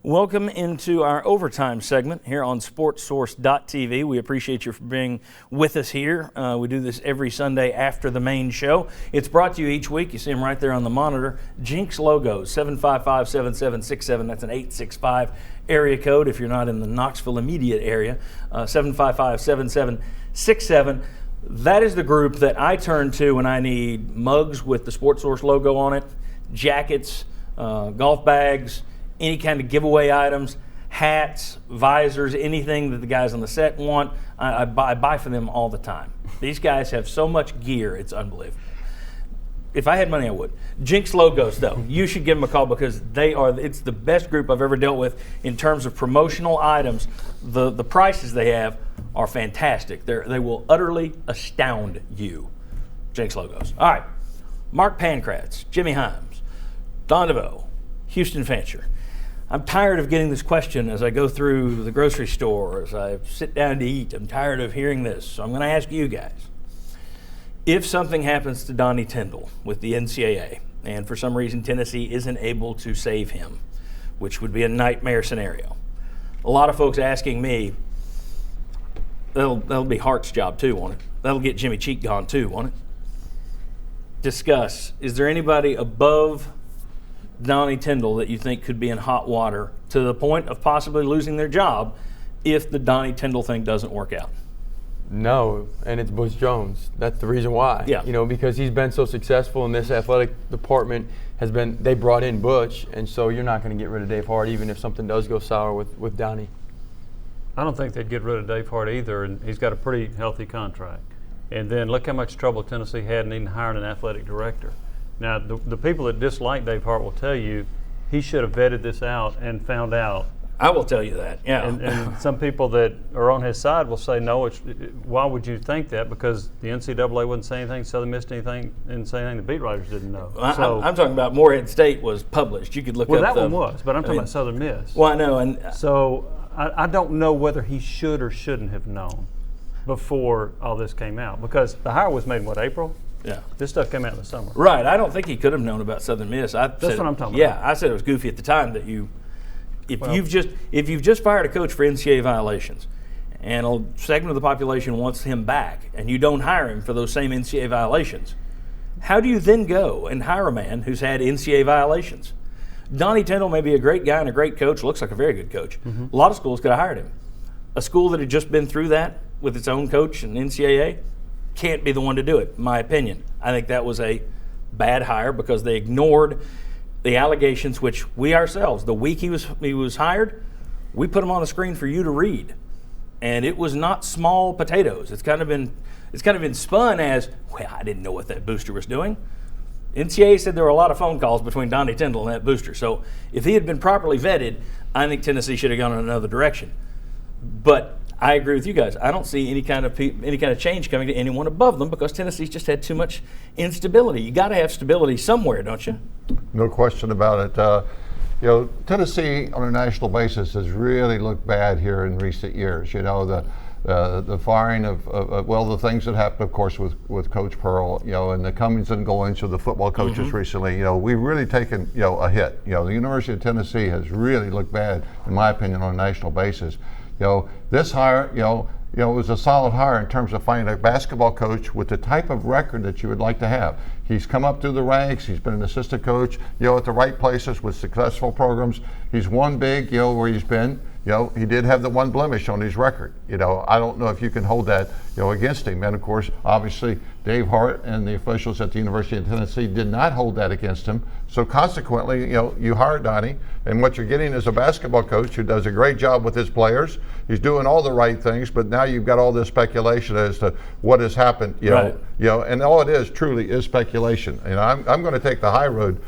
Welcome into our overtime segment here on SportsSource.tv. We appreciate you for being with us here. We do this every Sunday after the main show. It's brought to you each week. You see them right there on the monitor. Jinx Logos, 755-7767. That's an 865 area code if you're not in the Knoxville immediate area. 755-7767. That is the group that I turn to when I need mugs with the Sports Source logo on it, jackets, golf bags, any kind of giveaway items, hats, visors, anything that the guys on the set want. I buy for them all the time. These guys have so much gear, it's unbelievable. If I had money, I would. Jinx Logos, though, you should give them a call because it's the best group I've ever dealt with in terms of promotional items. The prices they have are fantastic. They will utterly astound you. Jinx Logos. All right. Mark Pankratz, Jimmy Himes, Don DeVoe, Houston Fancher. I'm tired of getting this question as I go through the grocery store, as I sit down to eat. I'm tired of hearing this, so I'm going to ask you guys. If something happens to Donnie Tyndall with the NCAA, and for some reason Tennessee isn't able to save him, which would be a nightmare scenario, a lot of folks asking me, that'll be Hart's job too, won't it? That'll get Jimmy Cheek gone too, won't it? Discuss, is there anybody above Donnie Tyndall that you think could be in hot water to the point of possibly losing their job if the Donnie Tyndall thing doesn't work out? No, and it's Butch Jones. That's the reason why. Yeah. Because he's been so successful in this athletic department they brought in Butch, and so you're not going to get rid of Dave Hart even if something does go sour with Donnie. I don't think they'd get rid of Dave Hart either, and he's got a pretty healthy contract. And then look how much trouble Tennessee had in even hiring an athletic director. Now, the people that dislike Dave Hart will tell you he should have vetted this out and found out. I will tell you that, yeah. And some people that are on his side will say, no, why would you think that? Because the NCAA wouldn't say anything, Southern Miss anything, didn't say anything the beat writers didn't know. I'm talking about Morehead State was published. You could look up that one was, but I'm talking about Southern Miss. Well, I know. And so I don't know whether he should or shouldn't have known before all this came out. Because the hire was made in, April? Yeah. This stuff came out in the summer. Right. I don't think he could have known about Southern Miss. That's what I'm talking about. Yeah, I said it was goofy at the time that if you've just fired a coach for NCAA violations and a segment of the population wants him back and you don't hire him for those same NCAA violations, how do you then go and hire a man who's had NCAA violations? Donnie Tyndall may be a great guy and a great coach, looks like a very good coach. Mm-hmm. A lot of schools could have hired him. A school that had just been through that with its own coach and NCAA can't be the one to do it, in my opinion. I think that was a bad hire because they ignored the allegations, which we ourselves, the week he was hired, we put them on the screen for you to read. And it was not small potatoes. It's kind of been spun as, well, I didn't know what that booster was doing. NCAA said there were a lot of phone calls between Donnie Tyndall and that booster. So if he had been properly vetted, I think Tennessee should have gone in another direction. But I agree with you guys. I don't see any kind of change coming to anyone above them because Tennessee's just had too much instability. You got to have stability somewhere, don't you? No question about it. Tennessee on a national basis has really looked bad here in recent years. The firing of the things that happened, of course, with Coach Pearl, and the comings and goings of the football coaches recently. We've really taken a hit. The University of Tennessee has really looked bad, in my opinion, on a national basis. This hire, it was a solid hire in terms of finding a basketball coach with the type of record that you would like to have. He's come up through the ranks. He's been an assistant coach, at the right places with successful programs. He's won big, where he's been. He did have the one blemish on his record. I don't know if you can hold that, against him. And of course, obviously, Dave Hart and the officials at the University of Tennessee did not hold that against him. So consequently, you hire Donnie, and what you're getting is a basketball coach who does a great job with his players. He's doing all the right things, but now you've got all this speculation as to what has happened. Right. And all it is truly is speculation. And I'm going to take the high road,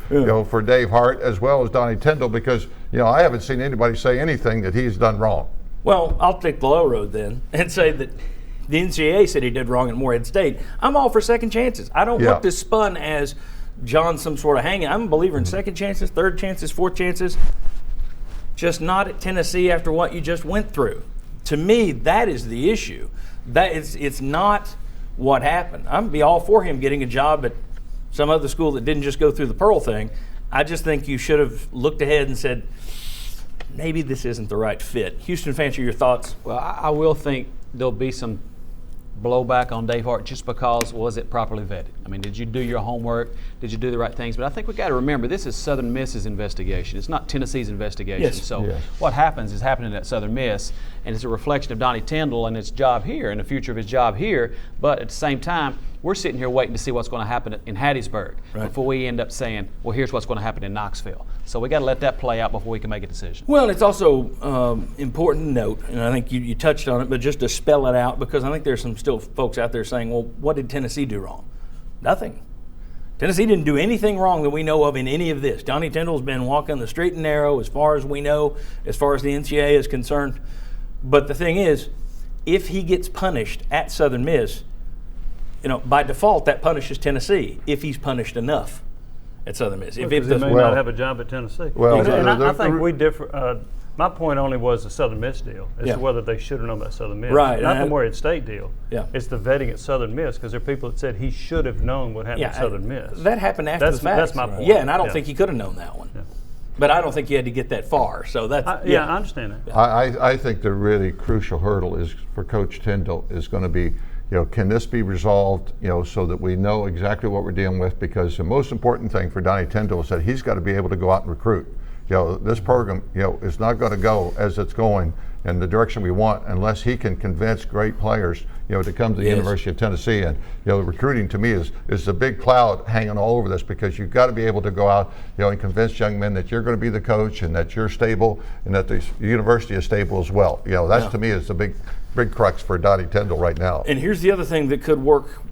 for Dave Hart as well as Donnie Tyndall because I haven't seen anybody say anything that he's done wrong. Well, I'll take the low road then and say that the NCAA said he did wrong at Morehead State. I'm all for second chances. I don't want this spun as John some sort of hanging. I'm a believer in second chances, third chances, fourth chances. Just not at Tennessee after what you just went through. To me, that is the issue. It's not what happened. I'm going to be all for him getting a job at some other school that didn't just go through the Pearl thing. I just think you should have looked ahead and said, maybe this isn't the right fit. Houston Fancher, your thoughts? Well, I will think there'll be some blowback on Dave Hart just because was it properly vetted? I mean, did you do your homework? Did you do the right things? But I think we got to remember this is Southern Miss's investigation. It's not Tennessee's investigation. Yes. So Yes. what happens is happening at Southern Miss, and it's a reflection of Donnie Tyndall and his job here and the future of his job here. But at the same time, we're sitting here waiting to see what's going to happen in Hattiesburg before we end up saying, well, here's what's going to happen in Knoxville. So we got to let that play out before we can make a decision. Well, it's also important to note, and I think you touched on it, but just to spell it out, because I think there's some still folks out there saying, well, what did Tennessee do wrong? Nothing. Tennessee didn't do anything wrong that we know of in any of this. Donnie Tyndall's been walking the straight and narrow as far as we know, as far as the NCAA is concerned. But the thing is, if he gets punished at Southern Miss, by default that punishes Tennessee if he's punished enough at Southern Miss. Because he may well- not have a job at Tennessee. Well, and I the- think we differ. My point only was the Southern Miss deal as Yeah. to whether they should have known about Southern Miss. Right, Not and the Morehead State deal. Yeah. It's the vetting at Southern Miss because there are people that said he should have known what happened at Southern Miss. That happened after That's- the fact. that's my point. Yeah, and I don't Yeah. think he could have known that one. Yeah. But I don't think you had to get that far. So that's I understand that. I think the really crucial hurdle is for Coach Tyndall is going to be, can this be resolved, so that we know exactly what we're dealing with? Because the most important thing for Donnie Tyndall is that he's got to be able to go out and recruit. This program, is not going to go as it's going in the direction we want unless he can convince great players, to come to the Yes. University of Tennessee. And recruiting to me is the big cloud hanging all over this, because you've got to be able to go out, and convince young men that you're going to be the coach and that you're stable and that the university is stable as well. That's to me is the big crux for Donnie Tyndall right now. And here's the other thing that could work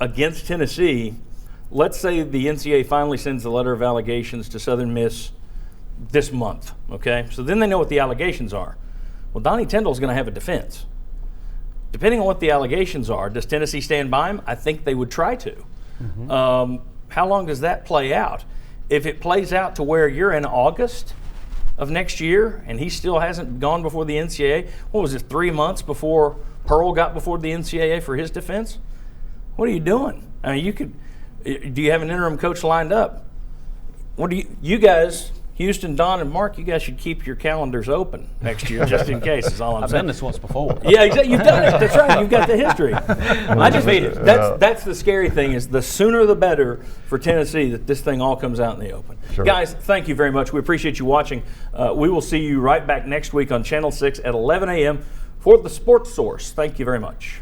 against Tennessee. Let's say the NCAA finally sends the letter of allegations to Southern Miss this month, okay? So then they know what the allegations are. Well, Donnie Tyndall's going to have a defense. Depending on what the allegations are, does Tennessee stand by him? I think they would try to. How long does that play out? If it plays out to where you're in August of next year and he still hasn't gone before the NCAA, what was it, 3 months before Pearl got before the NCAA for his defense? What are you doing? I mean, do you have an interim coach lined up? What do you guys, Houston, Don, and Mark, you guys should keep your calendars open next year just in case, is all I'm I've saying. done this once before. Yeah, exactly. You've done it. That's right. You've got the history. That's the scary thing, is the sooner the better for Tennessee that this thing all comes out in the open. Sure. Guys, thank you very much. We appreciate you watching. We will see you right back next week on Channel 6 at 11 a.m. for The Sports Source. Thank you very much.